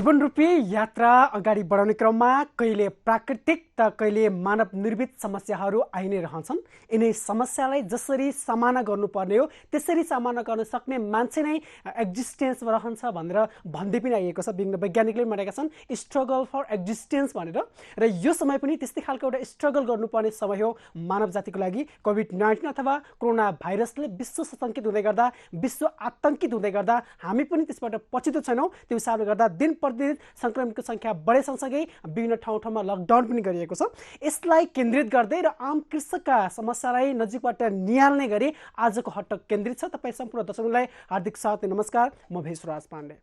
जीवनरूपी यात्रा अगाडि बढाउने क्रममा कहिले प्राकृतिक त कहिले मानव निर्मित समस्याहरू आइ नै रहन्छन्। यिनै समस्यालाई जसरी सामना गर्नुपर्ने हो त्यसरी सामना गर्न सक्ने मान्छे नै एक्जिस्टेन्समा रहन्छ भनेर भन्दै पनि आइएको छ। विभिन्न वैज्ञानिकले भनेका छन् स्ट्रगल फर एक्जिस्टेन्स भनेर। र यो समय पनि त्यस्तै खालको एउटा स्ट्रगल गर्नुपर्ने समय हो मानव जातिको लागि। कोभिड-19 अथवा कोरोना भाइरसले विश्व सशङ्कित हुँदै गर्दा, विश्व आतंकित हुँदै गर्दा हामी पनि त्यसबाट पछितो छैनौँ। त्यो हिसाबले गर्दा दिन प्रतिदिन संक्रमितको संख्या बढे सँगसँगै विभिन्न ठाउँमा लकडाउन पनि गरिएको छ। यसलाई केन्द्रित गर्दै र आम कृषकका समस्यालाई नजिकबाट निहाल्ने गरी आजको हटक केन्द्रित छ। तपाईँ सम्पूर्ण दर्शकलाई हार्दिक स्वागत, नमस्कार। म भेषराज पाण्डे।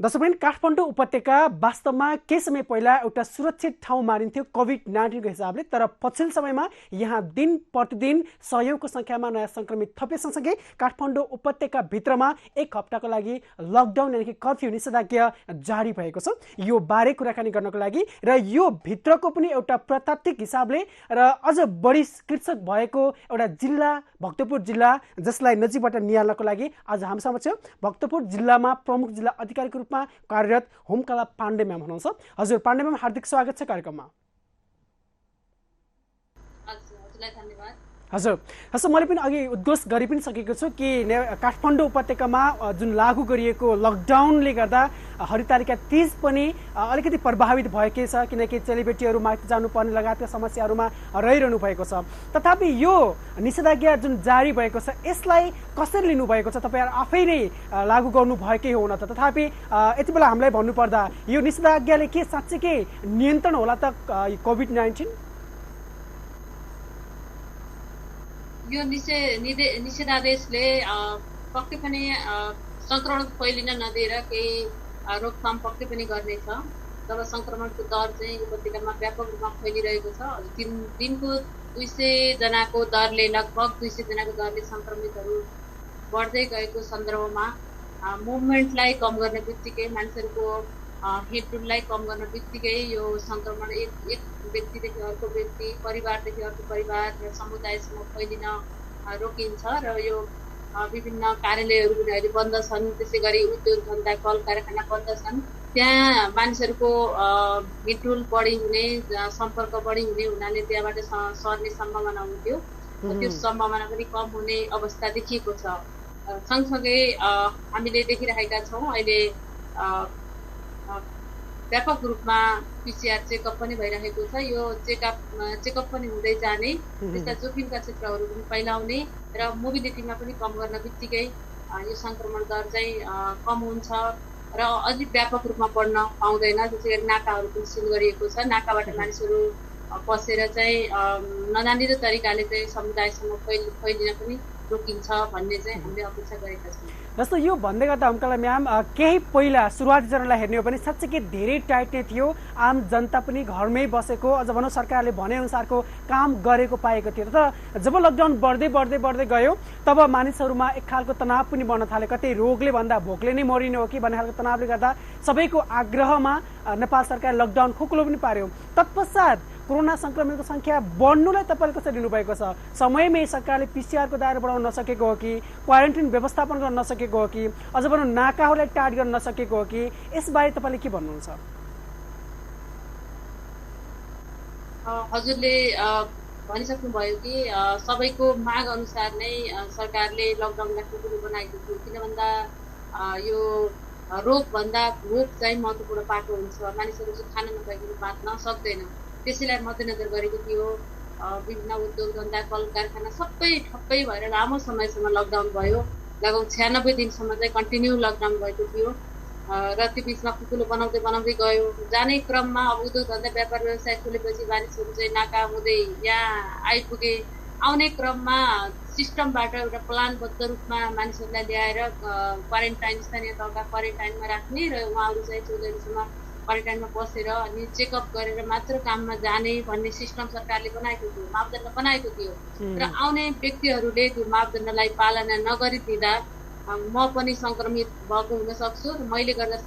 दर्शकवृन्द, काठमाडौँ उपत्यका वास्तवमा केही समय पहिला एउटा सुरक्षित ठाउँ मानिन्थ्यो कोभिड-19 को हिसाबले, तर पछिल्लो समयमा यहाँ दिन प्रतिदिन सयौंको संख्यामा नयाँ संक्रमित थपे सँगसँगै काठमाडौँ उपत्यका भित्रमा एक हप्ताको लागि लकडाउन यानि कि कर्फ्यू निषेधाज्ञा जारी भएको छ। यो बारे कुराकानी गर्नको लागि र यो भित्रको पनि एउटा प्रतात्विक हिसाबले र अझ बढी कृषक भएको एउटा जिल्ला भक्तपुर जिल्ला, जसलाई नजिकबाट निहाल्नको लागि आज हामी समक्ष भक्तपुर जिल्लामा प्रमुख जिल्ला अधिकारीको रूपमा कार्यरत होमकला पाण्डे म्याम हुनुहुन्छ। हजुर पाण्डे म्याम, हार्दिक स्वागत छ कार्यक्रममा। हजुर मैले पनि अघि उद्घोष गरि पनि सकेको छु कि काठमाडौँ उपत्यकामा जुन लागू गरिएको लकडाउनले गर्दा हरितालिका तीज पनि अलिकति प्रभावित भएकै छ, किनकि चेलीबेटीहरू माथि जानुपर्ने लगायतका समस्याहरूमा रहिरहनु भएको छ। तथापि यो निषेधाज्ञा जुन जारी भएको छ यसलाई कसरी लिनुभएको छ? तपाईँहरू आफै नै लागू गर्नु भएकै हो न त? तथापि यति बेला हामीलाई भन्नुपर्दा यो निषेधाज्ञाले के साँच्चीकै नियन्त्रण होला त कोभिड-19? यो निषेधादेशले पक्कै पनि संक्रमण फैलिन नदिएर केही रोकथाम पक्कै पनि गर्नेछ। जब संक्रमणको दर चाहिँ उपत्यकामा व्यापक रूपमा फैलिरहेको छ, दिनको 200 जनाको दरले लगभग 200 जनाको दरले संक्रमितहरू बढ्दै गएको सन्दर्भमा मुभमेन्टलाई कम गर्ने बित्तिकै, मान्छेहरूको हिँडडुललाई कम गर्ने बित्तिकै यो संक्रमण एक व्यक्तिदेखि अर्को व्यक्ति, परिवारदेखि अर्को परिवार र समुदायसम्म फैलिन रोकिन्छ। र यो विभिन्न कार्यालयहरू पनि अहिले बन्द छन्, त्यसै गरी उद्योग धन्दा कल कारखाना बन्द छन्। त्यहाँ मानिसहरूको हिँडडुल बढी हुने, सम्पर्क बढी हुने हुनाले त्यहाँबाट सर्ने सम्भावना हुन्थ्यो। त्यो सम्भावना पनि कम हुने अवस्था देखिएको छ। सँगसँगै हामीले देखिरहेका छौँ अहिले व्यापक रूपमा PCR चेकअप पनि भइरहेको छ। यो चेकअप पनि हुँदै जाने, त्यस्ता जोखिमका क्षेत्रहरू पनि फैलाउने र मोबिलिटीमा पनि कम गर्न बित्तिकै यो संक्रमण दर चाहिँ कम हुन्छ र अझै व्यापक रूपमा बढ्न पाउँदैन। त्यसै गरी नाकाहरू पनि सिल गरिएको छ। नाकाबाट मानिसहरू पसेर चाहिँ नजानिदो तरिकाले चाहिँ समुदायसम्म फैलिन पनि रोकिन्छ भन्ने चाहिँ हामीले अपेक्षा गरेका छौँ। जस्तो यो भन्दै गर्दा होमकला म्याम, केही पहिला सुरुवाती चरणलाई हेर्ने हो भने साँच्चै धेरै टाइट नै थियो। आम जनता पनि घरमै बसेको, अझ भनौँ सरकारले भनेअनुसारको काम गरेको पाएको थियो। तर जब लकडाउन बढ्दै गयो तब मानिसहरूमा एक खालको तनाव पनि बढ्न थाल्यो। कतै रोगले भन्दा भोकले नै मरिने हो कि भन्ने खालको तनावले गर्दा सबैको आग्रहमा नेपाल सरकार लकडाउन खुकुलो पनि पार्यो। तत्पश्चात कोरोना संक्रमितको संख्या बढ्नुलाई तपाईँले कसरी लिनुभएको छ? समयमै सरकारले PCR को दायरा बढाउन नसकेको हो कि, क्वारेन्टाइन व्यवस्थापन गर्न नसकेको हो कि, अझ भनौँ नाकाहरूलाई टार्गेट गर्न नसकेको हो कि, यसबारे तपाईँले के भन्नुहुन्छ? हजुरले भनिसक्नुभयो कि सबैको माग अनुसार नै सरकारले लकडाउनलाई खुकुलो बनाएको थियो। किन भन्दा यो रोगभन्दा भोक चाहिँ महत्त्वपूर्ण पाटो हुन्छ। मानिसहरू चाहिँ खान नपाइकन बाँच्न सक्दैन। त्यसैलाई मध्यनजर गरेको थियो। विभिन्न उद्योग धन्दा कल कारखाना सबै ठप्पै भएर लामो समयसम्म लकडाउन भयो। लगभग 96 दिनसम्म चाहिँ कन्टिन्यू लकडाउन भएको थियो र त्यो बिचमा खुकुलो बनाउँदै गयो। जाने क्रममा अब उद्योग धन्दा व्यापार व्यवसाय खुलेपछि मानिसहरू चाहिँ नाका हुँदै यहाँ आइपुगे। आउने क्रममा सिस्टमबाट एउटा प्लानबद्ध रूपमा मानिसहरूलाई ल्याएर क्वारेन्टाइन, स्थानीय तहका क्वारेन्टाइनमा राख्ने र उहाँहरू चाहिँ 14 दिनसम्म क्वारेन्टाइनमा बसेर अनि चेकअप गरेर मात्र काममा जाने भन्ने सिस्टम सरकारले बनाएको थियो, मापदण्ड बनाएको थियो। र आउने व्यक्तिहरूले त्यो मापदण्डलाई पालना नगरिदिँदा म पनि संक्रमित भएको हुन सक्छु र मैले गर्दा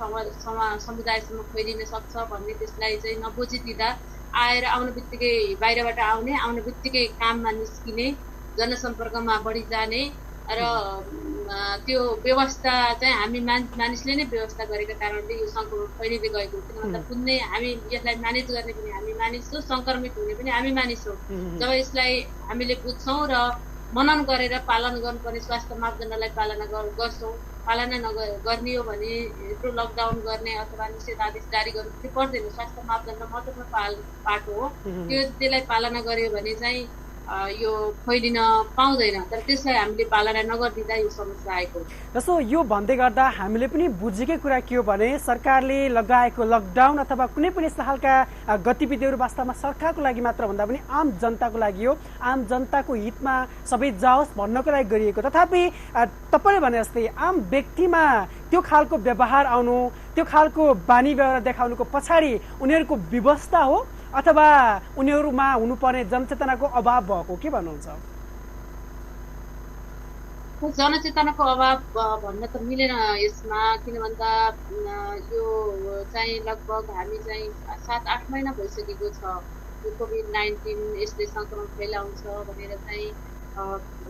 समुदायसम्म फैलिन सक्छ भन्ने त्यसलाई चाहिँ नबुझिदिँदा आउने बित्तिकै बाहिरबाट आउने बित्तिकै काममा निस्किने, जनसम्पर्कमा बढी जाने र त्यो व्यवस्था चाहिँ हामी मानिसले नै व्यवस्था गरेका कारणले यो सङ्क्रमण फैलिँदै गएको किन भन्दा कुनै हामी यसलाई म्यानेज गर्ने पनि हामी मानिस हो, सङ्क्रमित हुने पनि हामी मानिस हो। जब यसलाई हामीले बुझ्छौँ र मनन गरेर पालन गर्नुपर्ने स्वास्थ्य मापदण्डलाई पालना गर्ने हो भने यत्रो लकडाउन गर्ने अथवा निषेधादेश जारी गर्नु चाहिँ पर्दैन। स्वास्थ्य मापदण्ड महत्त्वपूर्ण पाटो हो, त्यसलाई पालना गर्यो भने चाहिँ यो फैलिन पाउँदैन। तर त्यसलाई हामीले पालना नगरिदिँदा यो समस्या आएको। जस्तो यो भन्दै गर्दा हामीले पनि बुझेकै कुरा के हो भने सरकारले लगाएको लकडाउन अथवा कुनै पनि यस्ता खालका गतिविधिहरू वास्तवमा सरकारको लागि मात्र भन्दा पनि आम जनताको लागि हो, आम जनताको हितमा सबै जाओस् भन्नको लागि गरिएको। तथापि तपाईँले भने जस्तै आम व्यक्तिमा त्यो खालको व्यवहार आउनु, त्यो खालको बानी व्यवहार देखाउनुको पछाडि उनीहरूको व्यवस्था हो अथवा उनीहरूमा हुनुपर्ने जनचेतनाको अभाव भएको के भन्नुहुन्छ? जनचेतनाको अभाव भन्न त मिलेन यसमा, किन भन्दा यो चाहिँ लगभग हामी चाहिँ 7-8 महिना भइसकेको छ यो कोभिड-19 यसले सङ्क्रमण फैलाउँछ भनेर चाहिँ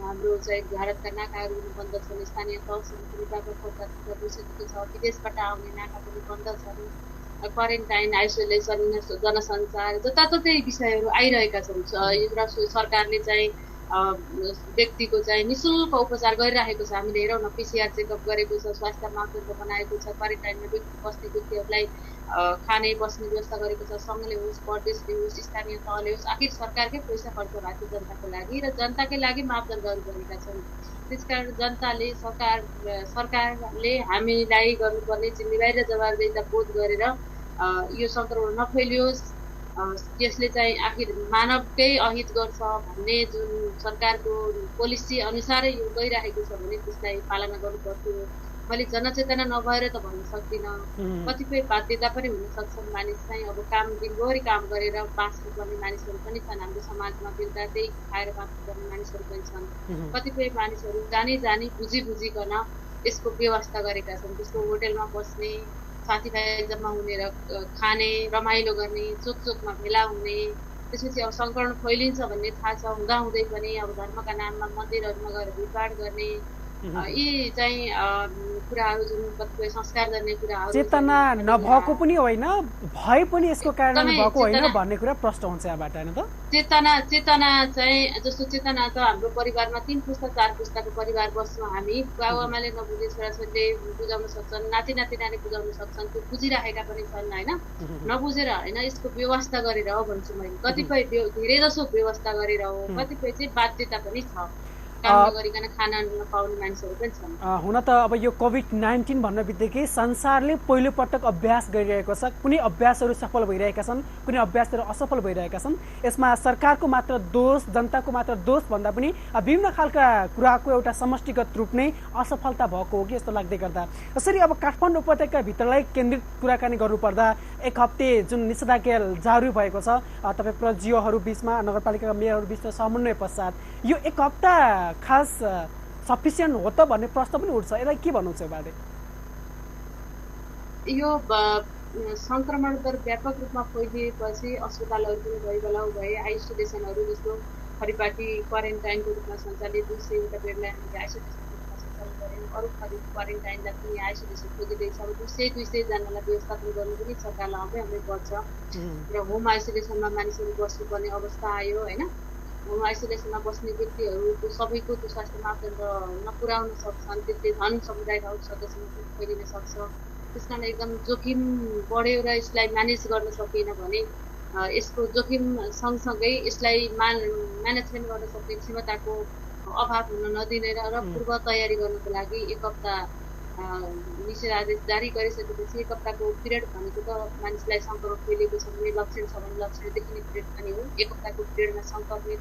हाम्रो चाहिँ भारतका नाकाहरू पनि बन्द छन्, स्थानीय तह समितिबाट प्रचार भइसकेको छ, विदेशबाट आउने नाका पनि बन्द छन्, क्वारेन्टाइन, आइसोलेसन, जनसञ्चार जताततै विषयहरू आइरहेका छन् र सरकारले चाहिँ व्यक्तिको चाहिँ निःशुल्क उपचार गरिरहेको छ। हामीले हेरौँ न, पिसिआर चेकअप गरेको छ, स्वास्थ्य मापदण्ड बनाएको छ, क्वारेन्टाइनमा बस्ने व्यक्तिहरूलाई खाने बस्ने व्यवस्था गरेको छ, सङ्घले होस्, प्रदेशले होस्, स्थानीय तहले होस्, आखिर सरकारकै पैसा खर्च भएको जनताको लागि र जनताकै लागि मापदण्डहरू गरेका छन्। त्यसकारण जनताले सरकारले हामीलाई गर्नुपर्ने जिम्मेवारी र जवाबदेहिता बोध गरेर यो सङ्क्रमण नफैलियोस्, यसले चाहिँ आखिर मानवकै अहित गर्छ भन्ने जुन सरकारको पोलिसी अनुसारै यो गइरहेको छ भने त्यसलाई पालना गर्नुपर्थ्यो। मैले जनचेतना नभएर त भन्न सक्दिनँ, कतिपय बाध्यता पनि हुन सक्छन्। मानिस चाहिँ अब दिनभरि काम गरेर बाँच्नुपर्ने मानिसहरू पनि छन् हाम्रो समाजमा, बेलुका त्यही खाएर बाँच्नुपर्ने मानिसहरू पनि छन्। कतिपय मानिसहरू जानी बुझिकन यसको व्यवस्था गरेका छन्, जस्तो होटेलमा बस्ने, साथीभाइ जम्मा हुने र खाने, रमाइलो गर्ने, चोकमा भेला हुने। त्यसपछि अब सङ्क्रमण फैलिन्छ भन्ने थाहा छ हुँदाहुँदै पनि अब धर्मका नाममा मन्दिरहरूमा गएर भिडभाड गर्ने, यी चाहिँ कुराहरू जुन कतिपय संस्कार गर्ने कुराहरू चेतना नभएको पनि होइन, भए पनि यसको कारण भएको होइन भन्ने कुरा प्रश्न हुन्छ यहाँबाट, होइन त? चेतना चाहिँ जस्तो चेतना त हाम्रो परिवारमा 3 पुस्ता 4 पुस्ताको परिवार बस्छौँ हामी। बाबुआमाले नबुझे छोराछोरीले बुझाउन सक्छन्, नातिनातिनाले बुझाउन सक्छन्, त्यो बुझिराखेका पनि छन् होइन। नबुझेर होइन, यसको व्यवस्था गरेर हो भन्छु मैले। कतिपय धेरै जसो व्यवस्था गरेर हो, कतिपय चाहिँ बाध्यता पनि छ, हुन त अब यो कोभिड-19 भन्ने बित्तिकै संसारले पहिलो पटक अभ्यास गरिरहेको छ। कुनै अभ्यासहरू सफल भइरहेका छन्, कुनै अभ्यासहरू असफल भइरहेका छन्। यसमा सरकारको मात्र दोष, जनताको मात्र दोष भन्दा पनि विभिन्न खालका कुराको एउटा समष्टिगत रूप नै असफलता भएको हो कि जस्तो लाग्दै गर्दा। यसरी अब काठमाडौँ उपत्यकाभित्रलाई केन्द्रित कुराकानी गर्नुपर्दा एक हप्ते जुन निषेधाज्ञा जारी भएको छ तपाईँ प्रजियोहरू बिचमा, नगरपालिकाका मेयरहरू बिचमा समन्वय पश्चात यो एक हप्ता खास सफिसियन्ट हो त भन्ने प्रश्न पनि उठ्छ। यसलाई के भन्नुहुन्छ बारे? यो सङ्क्रमण दर व्यापक रूपमा फैलिएपछि अस्पतालहरू पनि भइबलाउ भए, आइसोलेसनहरू जस्तो परिपाटी क्वारेन्टाइनको रूपमा सञ्चालित 200 वटा बेडलाई हामीले आइसोलेसनको रूपमा सञ्चालन गऱ्यौँ। अरू क्वारेन्टाइनलाई पनि आइसोलेसन खोजिँदैछ। अब 200 जनालाई व्यवस्थापन गर्नु पनि सरकारलाई आफै पर्छ र होम आइसोलेसनमा मानिसहरू बस्नुपर्ने अवस्था आयो होइन। होम आइसोलेसनमा बस्ने व्यक्तिहरूको सबैको त्यो स्वास्थ्य मापदण्ड नपुर्याउन सक्छन्, त्यसले झन् समुदायका अरू सदस्यमा पनि फैलिन सक्छ। त्यस कारण एकदम जोखिम बढ्यो र यसलाई म्यानेज गर्न सकिएन भने यसको जोखिम सँगसँगै यसलाई म्यानेजमेन्ट गर्न सक्ने क्षमताको अभाव हुन नदिने र पूर्व तयारी गर्नको लागि एक हप्ता निषेधादेश जारी गरिसकेपछि एक हप्ताको पिरियड भनेको त मानिसलाई सङ्क्रमण फैलिएको छ भने लक्षण छ भने लक्षण देखिने पिरियड पनि हो। एक हप्ताको पिरियडमा सङ्क्रमित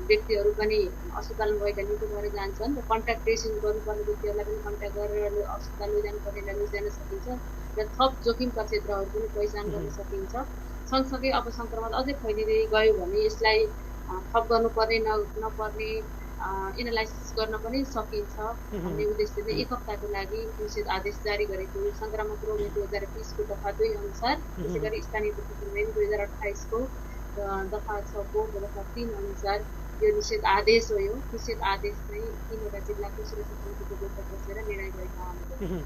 व्यक्तिहरू पनि अस्पतालमा गएका निको भएर जान्छन् र कन्ट्याक्ट ट्रेसिङ गर्नुपर्ने व्यक्तिहरूलाई पनि कन्ट्याक्ट गरेर अस्पताल लैजानुपर्नेलाई लैजान सकिन्छ र थप जोखिमका क्षेत्रहरू पनि पहिचान गर्न सकिन्छ। सँगसँगै अब सङ्क्रमण अझै फैलिँदै गयो भने यसलाई थप गर्नुपर्ने नपर्ने एनालाइसिस गर्न पनि सकिन्छ भन्ने उद्देश्यले एक हप्ताको लागि निषेध आदेश जारी गरेको सङ्क्रामक रोग 2020 को दफा 2 अनुसार, त्यसै गरी स्थानीय तत्त्व 2028 को दफा 6 को दफा 3 अनुसार यो निषेध आदेश हो। यो निषेध आदेश चाहिँ 3वटा जिल्लाको सुरक्षा समितिको बैठक बसेर निर्णय गरेका हामीले।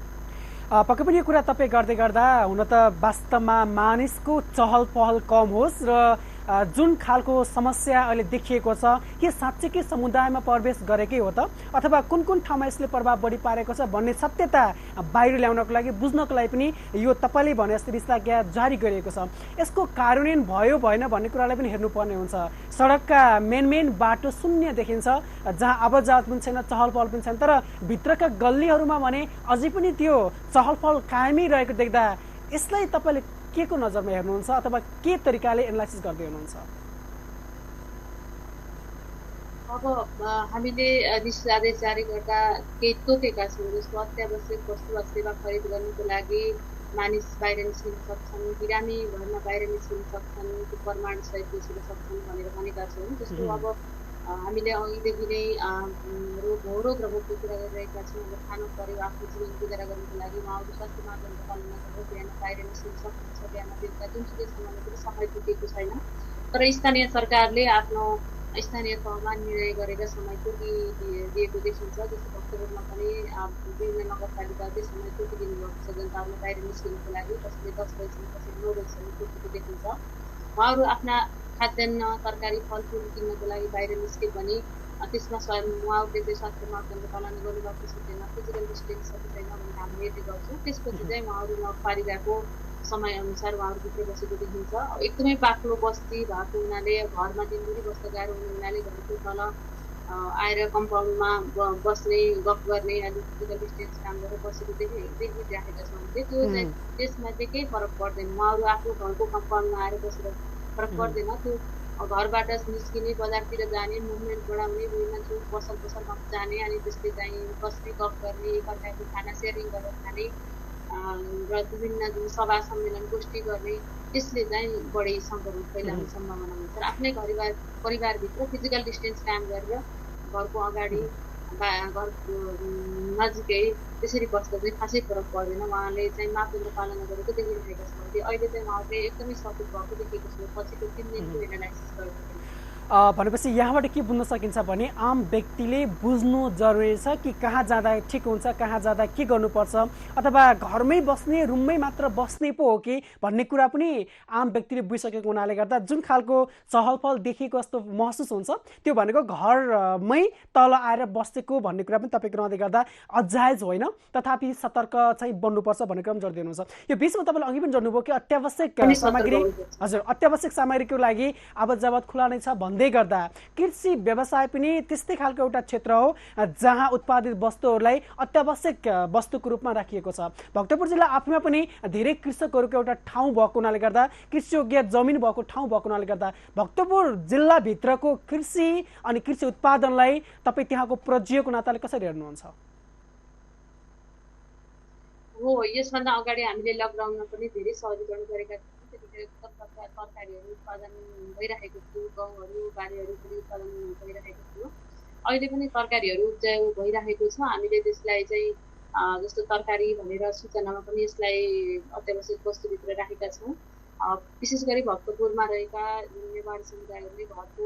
पक्कै पनि यो कुरा तपाईँ गर्दै गर्दा हुन त वास्तवमा मानिसको चहल पहल कम होस् र जुन खालको समस्या अहिले देखिएको छ के साँच्चैकै समुदायमा प्रवेश गरेकै हो त अथवा कुन कुन ठाउँमा यसले प्रभाव बढी पारेको छ भन्ने सत्यता बाहिर ल्याउनको लागि बुझ्नको लागि पनि यो तपाईँले भने जस्तो निषेधाज्ञा जारी गरिएको छ। यसको कार्यान्वयन भयो भएन भन्ने कुरालाई पनि हेर्नुपर्ने हुन्छ। सडकका मेन बाटो शून्य देखिन्छ, जहाँ आवाज जावत पनि छैन, चहल पहल पनि छैन, तर भित्रका गल्लीहरूमा भने अझै पनि त्यो चहल पहल कायमै रहेको देख्दा यसलाई तपाईँले के को नजरमा हेर्नुहुन्छ अथवा के तरिकाले एनालाइसिस गर्दै हुनुहुन्छ? अब हामीले निषेध आदेश जारी गर्दा केही तोकेका छौँ, जस्तो अत्यावश्यक वस्तु वा सेवा खरिद गर्नुको लागि मानिस बाहिर निस्किन सक्छन्, बिरामी घरमा बाहिर निस्किन सक्छन्, त्यो प्रमाण सहित निस्किन सक्छन् भनेर भनेका छौँ। जस्तो अब हामीले अघिदेखि नै रोग र भोकको कुरा गरिरहेका छौँ। अब खानु पर्यो, आफ्नो जीवन गुजारा गर्नुको लागि उहाँहरू स्वास्थ्य मापदण्ड पालना गरेर बिहान बाहिर निस्किन सक्नुहुन्छ, बिहान बेलुका जुनसुकै समयमा पनि समय तोकेको छैन। तर स्थानीय सरकारले आफ्नो स्थानीय तहमा निर्णय गरेर समय तोकिदिएको देखिन्छ। जस्तो भक्तपुरमा पनि विभिन्न नगरपालिकाले समय तोकिदिनु भएको छ जनताहरूलाई बाहिर निस्किनुको लागि। कसैले 10 बजीसम्म, कसैले 9 बजीसम्म तोकेको देखिन्छ। उहाँहरू आफ्ना खाद्यान्न तरकारी फलफुल किन्नको लागि बाहिर निस्क्यो भने त्यसमा उहाँहरूले चाहिँ स्वास्थ्य मापदण्ड पालना गर्नुभएको छैन, फिजिकल डिस्टेन्स छैन भनेर हामीले हेर्ने गर्छौँ। त्यसपछि चाहिँ उहाँहरू नगरपालिकाको समयअनुसार उहाँहरू भित्र बसेको देखिन्छ। एकदमै बाक्लो बस्ती भएको हुनाले घरमा दिनभरि बस्न गाह्रो हुने हुनाले घरको तल आएर कम्पाउन्डमा बस्ने, गफ गर्ने, अलिक फिजिकल डिस्टेन्स काम गरेर बसेको देखिराखेका छौँ। त्यो चाहिँ त्यसमा चाहिँ केही फरक पर्दैन। उहाँहरू आफ्नो घरको कम्पाउन्डमा आएर बसेर फरक पर्दैन। त्यो घरबाट निस्किने, बजारतिर जाने, मुभमेन्ट बढाउने, विभिन्न चोक पसलमा जाने, अनि त्यसले चाहिँ बस्ने, गफ गर्ने, एकअर्काको खाना सेयरिङ गरेर खाने र विभिन्न सभा सम्मेलन गोष्ठी गर्ने, त्यसले चाहिँ बढी सङ्क्रमण फैलाउने सम्भावना हुन्छ। आफ्नै परिवारभित्र फिजिकल डिस्टेन्स काम गरेर घरको अगाडि घरको नजिकै त्यसरी बस्दा चाहिँ खासै फरक पर्दैन। उहाँले चाहिँ मापदण्ड पालना गरेको देखिरहेका छौँ। अहिले चाहिँ उहाँहरूले एकदमै सचेत भएको देखेको छु पछिको 3 दिनको एनालाइसिस गर्दाखेरि। भनेपछि यहाँबाट के बुझ्न सकिन्छ भने आम व्यक्तिले बुझ्नु जरुरी छ कि कहाँ जाँदा ठिक हुन्छ, कहाँ जाँदा के गर्नुपर्छ, अथवा घरमै बस्ने, रुममै मात्र बस्ने पो हो कि भन्ने कुरा पनि आम व्यक्तिले बुझिसकेको हुनाले गर्दा जुन खालको चहलपहल देखिएको जस्तो महसुस हुन्छ त्यो भनेको घरमै तल आएर बसेको भन्ने कुरा पनि तपाईँको रहँदै गर्दा अजायज होइन, तथापि सतर्क चाहिँ बन्नुपर्छ भन्ने कुरा पनि जोड दिनुहुन्छ। यो बिचमा तपाईँले अघि पनि जोड्नुभयो कि अत्यावश्यक सामग्री, हजुर, अत्यावश्यक सामग्रीको लागि आवत जावत खुला नै छ भन्दै गर्दा कृषि व्यवसाय पनि त्यस्तै खालको एउटा क्षेत्र हो जहाँ उत्पादित वस्तुहरूलाई अत्यावश्यक वस्तुको रूपमा राखिएको छ। भक्तपुर जिल्ला आफैमा पनि धेरै कृषकहरूको एउटा ठाउँ भएको हुनाले गर्दा, कृषियोग्य जमिन भएको ठाउँ भएको हुनाले गर्दा भक्तपुर जिल्लाभित्रको कृषि अनि कृषि उत्पादनलाई तपाईँ त्यहाँको प्रजीवको नाताले कसरी हेर्नुहुन्छ? हो, यसभन्दा अगाडि हामीले लकडाउनमा पनि धेरै सहजीकरण गरेका तरकारीहरू उत्पादन भइरहेको थियो, गहुँहरू, बालीहरू पनि उत्पादन भइरहेको थियो। अहिले पनि तरकारीहरू उब्जाउ भइरहेको छ। हामीले त्यसलाई चाहिँ जस्तो तरकारी भनेर सूचनामा पनि यसलाई अत्यावश्यक वस्तुभित्र राखेका छौँ। विशेष गरी भक्तपुरमा रहेका नेवार समुदायहरूले घरको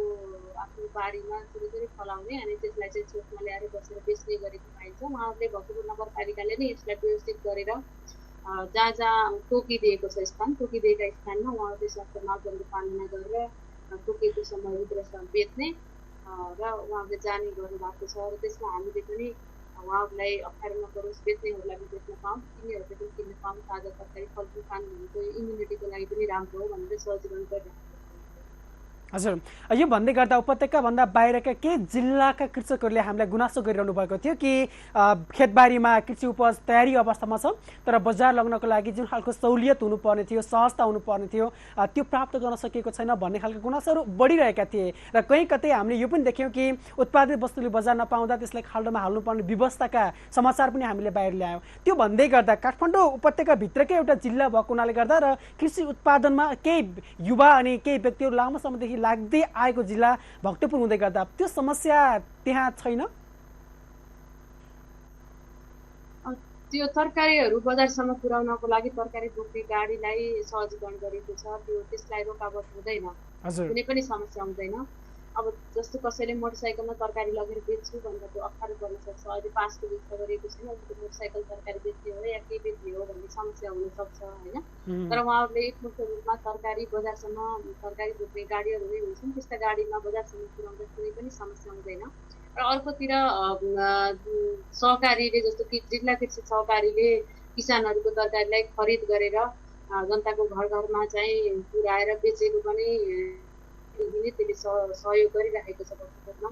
आफ्नो बारीमा थोरै फलाउने अनि त्यसलाई चाहिँ चोकमा ल्याएर बसेर बेच्ने गरेको पाइन्छ। उहाँहरूले भक्तपुर नगरपालिकाले नै यसलाई व्यवस्थित गरेर जहाँ जहाँ तोकिदिएको छ स्थान, तोकिदिएका स्थानमा उहाँहरूले स्वास्थ्य मापदण्ड पालना गरेर तोकिएको समयभित्र बेच्ने र उहाँहरूले जाने गर्नुभएको छ। र त्यसमा हामीले पनि उहाँहरूलाई अप्ठ्यारो नपरोस्, बेच्नेहरूलाई पनि बेच्न पाऊँ, किन्नेहरूले पनि किन्न पाऊँ, ताजा तरकारी फलफुल खानु भनेको इम्युनिटीको लागि पनि राम्रो हो भनेर सहजीकरण गरिरहेको। हजुर, यो भन्दै गर्दा उपत्यकाभन्दा बाहिरका केही जिल्लाका कृषकहरूले हामीलाई गुनासो गरिरहनु भएको थियो कि खेतबारीमा कृषि उपज तयारी अवस्थामा छ तर बजार लग्नको लागि जुन खालको सहुलियत हुनुपर्ने थियो, सहजता हुनुपर्ने थियो, त्यो प्राप्त गर्न सकिएको छैन भन्ने खालको गुनासोहरू बढिरहेका थिए। र कहीँ कतै हामीले यो पनि देख्यौँ कि उत्पादित वस्तुले बजार नपाउँदा त्यसलाई खाल्डोमा हाल्नुपर्ने व्यवस्थाका समाचार पनि हामीले बाहिर ल्यायौँ। त्यो भन्दै गर्दा काठमाडौँ उपत्यकाभित्रकै एउटा जिल्ला भएको हुनाले गर्दा र कृषि उत्पादनमा केही युवा अनि केही व्यक्तिहरू लामो समयदेखि लाग्दै आएको जिल्ला भक्तपुर हुँदै गर्दा त्यो समस्या त्यहाँ छैन? त्यो तरकारीहरू बजारसम्म पुर्याउनको लागि तरकारी बोक्ने गाडीलाई सहजीकरण गरेको छ। त्यसलाई रोकावट हुँदैन, कुनै पनि समस्या हुँदैन। अब जस्तो कसैले मोटरसाइकलमा तरकारी लगेर बेच्छु भन्दा त्यो अप्ठ्यारो पर्न सक्छ। अहिले पासको व्यवस्था गरिएको छैन, अहिले त्यो मोटरसाइकल तरकारी बेच्ने हो या के बेच्ने हो भन्ने समस्या हुनसक्छ होइन। तर उहाँहरूले एकमुष्ट रूपमा तरकारी बजारसम्म तरकारी बोक्ने गाडीहरू नै हुन्छन्, त्यस्ता गाडीमा बजारसम्म पुर्याउँदा कुनै पनि समस्या हुँदैन। र अर्कोतिर सहकारीले जस्तो कि जिल्ला कृषि सहकारीले किसानहरूको तरकारीलाई खरिद गरेर जनताको घर घरमा चाहिँ पुर्याएर बेचेको पनि दिने त्यसले सहयोग गरिराखेको छ भक्तपुरमा।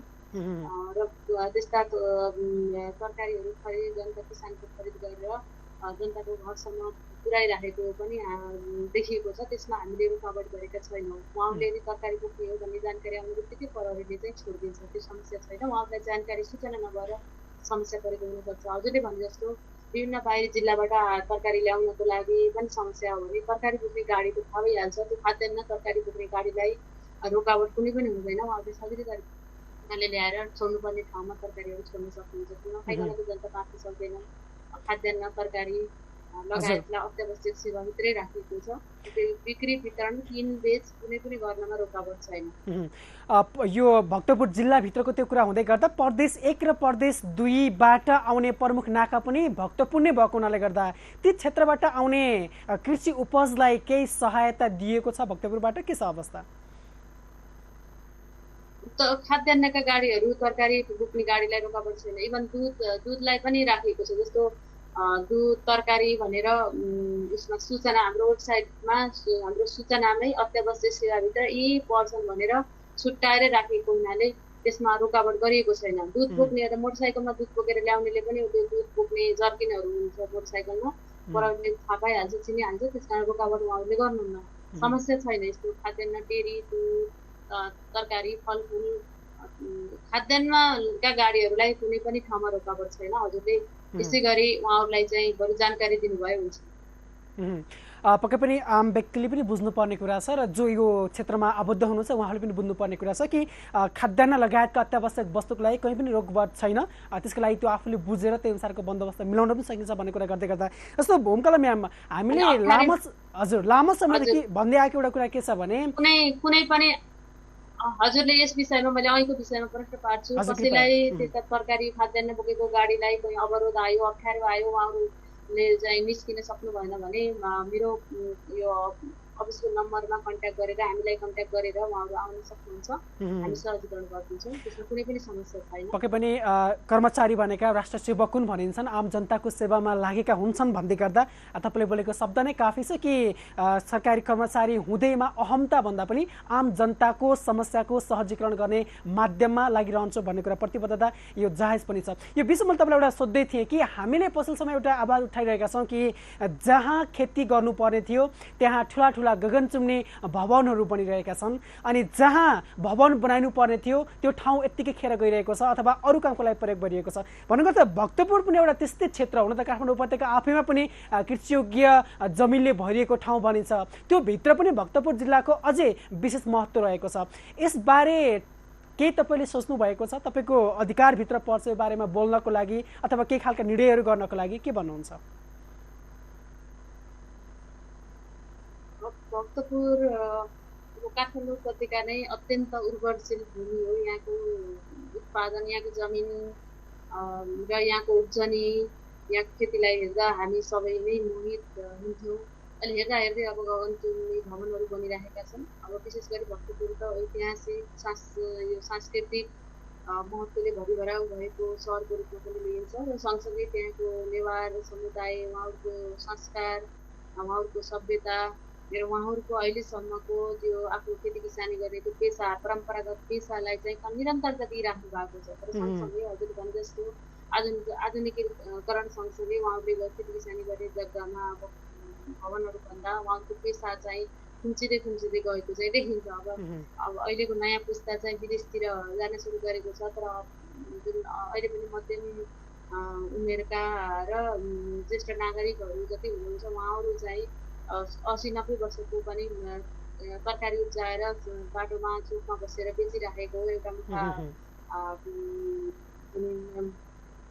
र त्यस्ता तरकारीहरू खरिद जनता किसानको खरिद गरेर जनताको घरसम्म पुर्याइराखेको पनि देखिएको छ। त्यसमा हामीले रुकावट गरेका छैनौँ। उहाँहरूले यदि तरकारी बोक्ने हो भन्ने जानकारी आउने बित्तिकै प्रहरीले चाहिँ छोडिदिन्छ, त्यो समस्या छैन। उहाँहरूलाई जानकारी सूचना नभएर समस्या परेको हुनसक्छ। हजुरले भने जस्तो विभिन्न बाहिरी जिल्लाबाट तरकारी ल्याउनको लागि पनि समस्या हो भने तरकारी बोक्ने गाडी त थाहा भइहाल्छ, त्यो खाद्यान्न तरकारी बोक्ने गाडीलाई रोकावट कुनै पनि हुँदैन। उहाँहरूले सजिलै तरिकाले ल्याएर छोड्नुपर्ने ठाउँमा तरकारीहरू छोड्न सक्नुहुन्छ। नखाइकन त जनता बाँच्न सक्दैन। खाद्यान्न तरकारी लगायतलाई अत्यावश्यक सेवाभित्रै राखिएको छ। बिक्री वितरण किनबेच कुनै पनि गर्नमा रोकावट छैन। यो भक्तपुर जिल्लाभित्रको त्यो कुरा हुँदै गर्दा प्रदेश 1 र प्रदेश 2बाट आउने प्रमुख नाका पनि भक्तपुर नै भएको हुनाले गर्दा ती क्षेत्रबाट आउने कृषि उपजलाई केही सहायता दिएको छ भक्तपुरबाट? के छ अवस्था? खाद्यान्नका गाडीहरू तरकारी बोक्ने गाडीलाई रोकावट छैन। इभन दुधलाई पनि राखिएको छ। जस्तो दुध तरकारी भनेर उसमा सूचना हाम्रो वेबसाइटमा हाम्रो सूचनामै अत्यावश्यक सेवाभित्र यी पर्छन् भनेर छुट्याएर राखेको हुनाले त्यसमा रोकावट गरिएको छैन। दुध बोक्ने र मोटरसाइकलमा दुध बोकेर ल्याउनेले पनि त्यो दुध बोक्ने जर्किनहरू हुन्छ मोटरसाइकलमा, प्रहरीले थाहा पाइहाल्छ, चिनिहाल्छ, त्यस कारण रोकावट उहाँहरूले गर्नुहुन्न। समस्या छैन यस्तो। खाद्यान्न, डेरी, दुध, तरकारी, फलफुल, खाद्यान्नका गाडीहरूलाई कुनै पनि ठाउँमा रोकावट छैन। हजुरले त्यसै गरी उहाँहरूलाई चाहिँ बरु जानकारी दिनुभयो हुन्छ। पक्कै पनि आम व्यक्तिले पनि बुझ्नुपर्ने कुरा छ र जो यो क्षेत्रमा आबद्ध हुनुहुन्छ उहाँहरूले पनि बुझ्नुपर्ने कुरा छ कि खाद्यान्न लगायतका अत्यावश्यक वस्तुको लागि कहीँ पनि रोकबाट छैन। त्यसको लागि त्यो आफूले बुझेर त्यो अनुसारको बन्दोबस्त मिलाउन पनि सकिन्छ भन्ने कुरा गर्दै गर्दा जस्तो भूमकला म्याम हामीले लामो समयदेखि भन्दै आएको एउटा कुरा के छ भने कुनै पनि हजुरले यस विषयमा मैले अहिलेको विषयमा प्रश्न पार्छु। कसैलाई त्यता तरकारी खाद्यान्न बोकेको गाडीलाई कहीँ अवरोध आयो, अप्ठ्यारो आयो, उहाँहरूले चाहिँ निस्किन सक्नु भएन भने मेरो यो अफिसको नम्बरमा कन्ट्याक्ट गरेर हामीलाई कन्ट्याक्ट गरेर उहाँहरू आउन सक्नुहुन्छ। हामी सहजीकरण गर्छौँ, त्यसमा कुनै पनि समस्या छैन। पक्कै पनि कर्मचारी भनेका राष्ट्र सेवक हुन् भनिन्छन्, आम जनताको सेवामा लागेका हुन्छन् भन्दै गर्दा तपाईँले बोलेको शब्द नै काफी छ कि सरकारी कर्मचारी हुँदैमा अहमता भन्दा पनि आम जनताको समस्याको सहजीकरण गर्ने माध्यममा लागिरहन्छ भन्ने कुरा प्रतिबद्धता यो जायज पनि छ। यो विषयमा तपाईँलाई एउटा सोध्दै थिएँ कि हामीले पसलसम्म एउटा आवाज उठाइरहेका छौँ कि जहाँ खेती गर्नुपर्ने थियो त्यहाँ ठुला ठुला गगनचुम्ने भवनहरू बनिरहेका छन्, अनि जहाँ भवन बनाइनु पर्ने थियो त्यो ठाउँ यत्तिकै खेर गइरहेको छ अथवा अरू कामको लागि प्रयोग गरिएको छ। भन्नुको त भक्तपुर पनि एउटा त्यस्तै क्षेत्र हुन त काठमाडौँ उपत्यका आफैमा पनि कृषियोग्य जमिनले भरिएको ठाउँ बनिन्छ, त्यो भित्र पनि भक्तपुर जिल्लाको अझै विशेष महत्त्व रहेको छ। यसबारे केही तपाईँले सोच्नु भएको छ? तपाईँको अधिकारभित्र पर्छ यो बारेमा बोल्नको लागि अथवा केही खालका निर्णयहरू गर्नको लागि के भन्नुहुन्छ? भक्तपुर काठमाडौँ उपत्यका नै अत्यन्त उर्वरशील भूमि हो। यहाँको उत्पादन, यहाँको जमिन र यहाँको उब्जनी, यहाँको खेतीलाई हेर्दा हामी सबै नै मोहित हुन्थ्यौँ। अहिले हेर्दा हेर्दै अब गगनचुम्ने भवनहरू बनिरहेका छन्। अब विशेष गरी भक्तपुर त ऐतिहासिक यो सांस्कृतिक महत्त्वले भरिभराउ भएको सहरको रूपमा पनि लिइन्छ र सँगसँगै त्यहाँको नेवार समुदाय, उहाँहरूको संस्कार, उहाँहरूको सभ्यता र उहाँहरूको अहिलेसम्मको त्यो आफ्नो खेती किसानी गर्ने त्यो पेसा, परम्परागत पेसालाई चाहिँ निरन्तरता दिइराख्नु भएको छ। तर सँगसँगै हजुर भने जस्तो आधुनिकीकरण सँगसँगै उहाँहरूले खेती किसानी गर्ने जग्गामा अब भवनहरू भन्दा उहाँको पेसा चाहिँ खुम्चिँदै गएको चाहिँ देखिन्छ। अब अहिलेको नयाँ पुस्ता चाहिँ विदेशतिर जान सुरु गरेको छ, तर जुन अहिले पनि मध्यम उमेरका र ज्येष्ठ नागरिकहरू जति हुनुहुन्छ उहाँहरू चाहिँ 80-90 वर्षको पनि तरकारी उब्जाएर बाटोमा चोकमा बसेर बेचिराखेको एउटा मुठा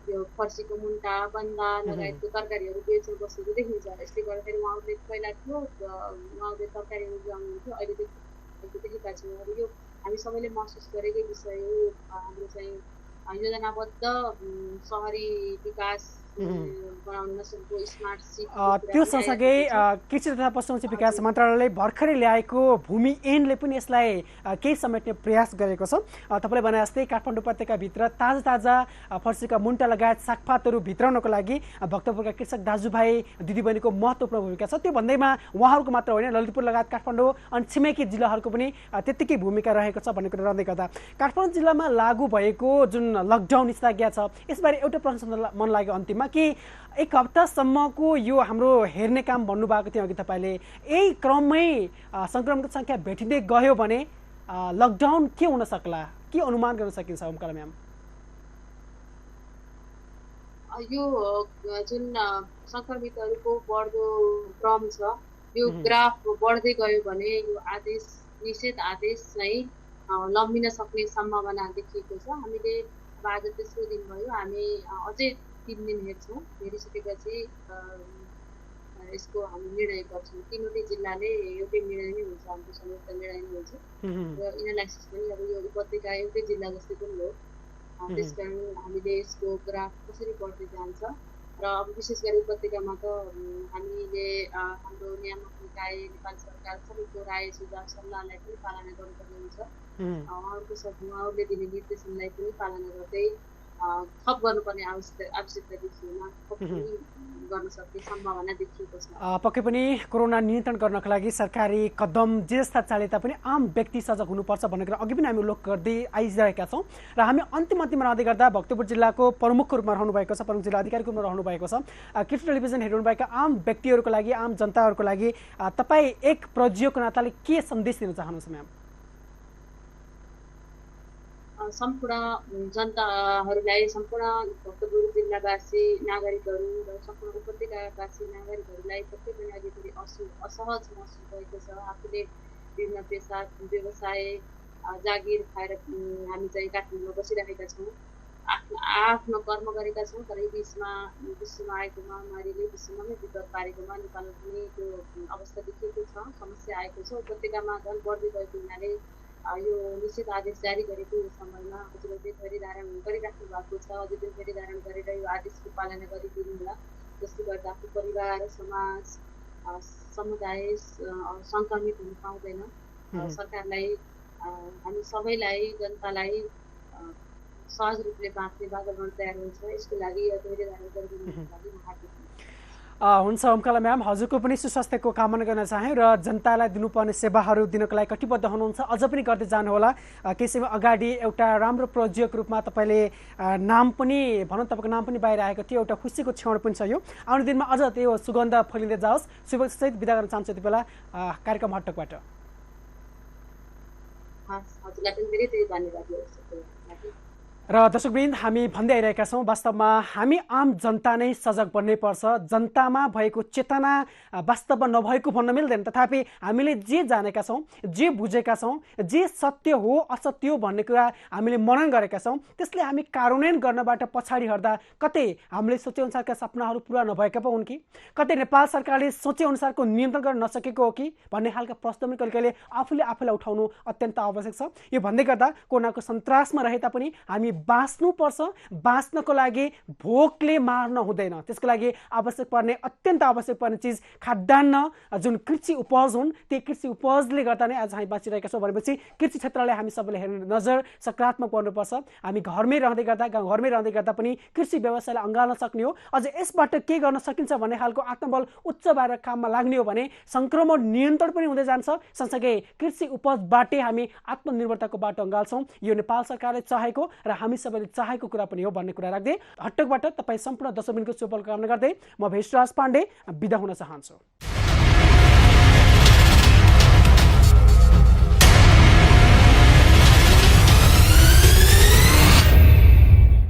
यो फर्सीको मुन्टा, बन्दा लगायतको तरकारीहरू बेचेर बसेको देखिन्छ। यसले गर्दाखेरि उहाँहरूले पहिला थियो उहाँहरूले तरकारीहरू उब्जाउनुहुन्थ्यो, अहिले देखेका छौँ। अब यो हामी सबैले महसुस गरेकै विषय हो। हाम्रो चाहिँ योजनाबद्ध सहरी विकास बनाउन नसकेको स्मार्ट सिटी त्यो सँगसँगै कृषि तथा पशुपक्षी विकास मन्त्रालयले भर्खरै ल्याएको भूमि ऐनले पनि यसलाई केही समेट्ने प्रयास गरेको छ। तपाईँले भने जस्तै काठमाडौँ उपत्यकाभित्र ताजा फर्सीका मुन्टा लगायत सागपातहरू भित्राउनको लागि भक्तपुरका कृषक दाजुभाइ दिदीबहिनीको महत्त्वपूर्ण भूमिका छ। त्यो भन्दैमा उहाँहरूको मात्र होइन, ललितपुर लगायत काठमाडौँ अनि छिमेकी जिल्लाहरूको पनि त्यत्तिकै भूमिका रहेको छ भन्ने कुरा रहँदै गर्दा काठमाडौँ जिल्लामा लागू भएको जुन लकडाउन स्थगित छ यसबारे एउटा प्रश्न मन लाग्यो अन्तिममा कि एक हप्तासम्मको यो हाम्रो हेर्ने काम भन्नुभएको थियो अघि तपाईँले, यही क्रममै सङ्क्रमणको सङ्ख्या भेटिँदै गयो भने लकडाउन के हुन सक्ला, के अनुमान गर्न सकिन्छ ओमकला म्याम? यो जुन सङ्क्रमितहरूको बढ्दो क्रम छ यो ग्राफ बढ्दै गयो भने यो आदेश निषेध आदेश चाहिँ लम्बिन सक्ने सम्भावना देखिएको छ। हामीले अब आज तेस्रो दिन भयो, हामी अझै 3 दिन हेरिसकेपछि यसको हामी निर्णय गर्छौँ। तीनवटै जिल्लाले एउटै निर्णय नै हुन्छ, हाम्रो संयुक्त निर्णय नै हुन्छ र एनालाइसिस पनि अब यो उपत्यका एउटै जिल्ला जस्तै पनि हो। त्यसकारण हामीले यसको ग्राफ कसरी बढ्दै जान्छ र अब विशेष गरी उपत्यकामा त हामीले हाम्रो नियामक निकाय नेपाल सरकार सबैको राय सुझाव सल्लाहलाई पनि पालना गर्नुपर्ने हुन्छ। उहाँहरूले दिने निर्देशनलाई पनि पालना गर्दै थप गर्नुपर्ने आवश्यकता देखिएमा थप गर्न सक्ने सम्भावना देखिएको छ। पक्कै पनि कोरोना नियन्त्रण गर्नका लागि सरकारी कदम जे जस्ता चाले तापनि आम व्यक्ति सजग हुनुपर्छ भन्ने कुरा अघि पनि हामी उल्लेख गर्दै आइरहेका छौँ र हामी अन्तिममा रहँदै गर्दा भक्तपुर जिल्लाको प्रमुखको रूपमा रहनु भएको छ, प्रमुख जिल्ला अधिकारीको रूपमा रहनु भएको छ। कृषि टेलिभिजन हेर्नुभएका आम व्यक्तिहरूको लागि, आम जनताहरूको लागि तपाईँ एक प्रज्ञको नाताले के सन्देश दिन चाहनुहुन्छ म्याम? सम्पूर्ण जनताहरूलाई, सम्पूर्ण भक्तपुर जिल्लावासी नागरिकहरू र सम्पूर्ण उपत्यकावासी नागरिकहरूलाई पक्कै पनि अलिकति असहज महसुस भएको छ। आफूले विभिन्न पेसा व्यवसाय जागिर खाएर हामी चाहिँ काठमाडौँमा बसिरहेका छौँ, आफ्नो कर्म गरेका छौँ, तर बिचमा विश्वमा आएको महामारीले विश्वमा नै विपद पारेकोमा नेपालमा पनि त्यो अवस्था देखिएको छ, समस्या आएको छ। उपत्यकामा झन् बढ्दै गएको हुनाले यो निश्चित आदेश जारी गरेको यो समयमा हजुरहरूले फेरि धारण गरिराख्नु भएको छ। अझै पनि फेरि धारण गरेर यो आदेशको पालना गरिदिनु होला, जसले गर्दा आफ्नो परिवार, समाज, समुदाय सङ्क्रमित हुन पाउँदैन। सरकारलाई, हामी सबैलाई, जनतालाई सहज रूपले बाँच्ने वातावरण तयार हुन्छ। यसको लागि फेरि धारण गरिदिनुको लागि म हार्दिक हुन्छ ओमकला म्याम, हजुरको पनि सुस्वास्थ्यको कामना गर्न चाहेँ र जनतालाई दिनुपर्ने सेवाहरू दिनको लागि कटिबद्ध हुनुहुन्छ, अझ पनि गर्दै जानुहोला। केही समय अगाडि एउटा राम्रो प्रयोजक रूपमा तपाईँले नाम पनि भनौँ, तपाईँको नाम पनि बाहिर आएको थियो, एउटा खुसीको क्षण पनि छ यो। आउने दिनमा अझ त्यो सुगन्ध फैलिँदै जाओस्। शुभसहित बिदा गर्न चाहन्छु यति बेला कार्यक्रम हटकबाट। हजुरलाई पनि धेरै धेरै धन्यवाद। र दर्शकवृन्द, हामी भन्दै आइरहेका छौँ वास्तवमा हामी आम जनता नै सजग बन्नैपर्छ। जनतामा भएको चेतना वास्तवमा नभएको भन्न मिल्दैन, तथापि हामीले जे जानेका छौँ, जे बुझेका छौँ, जे सत्य हो असत्य हो भन्ने कुरा हामीले मनन गरेका छौँ, त्यसले हामी कार्यान्वयन गर्नबाट पछाडि हट्दा कतै हामीले सोचेअनुसारका सपनाहरू पुरा नभएका पो हुन् कि, कतै नेपाल सरकारले सोचेअनुसारको नियन्त्रण गर्न नसकेको हो कि भन्ने खालका प्रश्न पनि कहिले कहिले आफूलाई उठाउनु अत्यन्त आवश्यक छ। यो भन्दै गर्दा कोरोनाको सन्तासमा रहे तापनि हामी बाँच्नुपर्छ। बाँच्नको लागि भोकले मार्न हुँदैन, त्यसको लागि अत्यन्त आवश्यक पर्ने चिज खाद्यान्न जुन कृषि उपज हुन्, ती कृषि उपजले गर्दा नै आज हामी बाँचिरहेका छौँ भनेपछि कृषि क्षेत्रलाई हामी सबैले हेर्ने नजर सकारात्मक गर्नुपर्छ। हामी घरमै रहँदै गर्दा पनि कृषि व्यवसायलाई अँगाल्न सक्ने हो। अझ यसबाट के गर्न सकिन्छ भन्ने खालको आत्मबल उच्च भएर काममा लाग्ने हो भने सङ्क्रमण नियन्त्रण पनि हुँदै जान्छ। सँगसँगै कृषि उपजबाटै हामी आत्मनिर्भरताको बाटो अँगाल्छौँ। यो नेपाल सरकारले चाहेको र हामी सबैले चाहेको कुरा पनि हो भन्ने कुरा राख्दै हट्टकबाट तपाईँ सम्पूर्ण दर्शकवृन्दको शुभकामना गर्दै म भेषराज पाण्डे बिदा हुन चाहन्छु।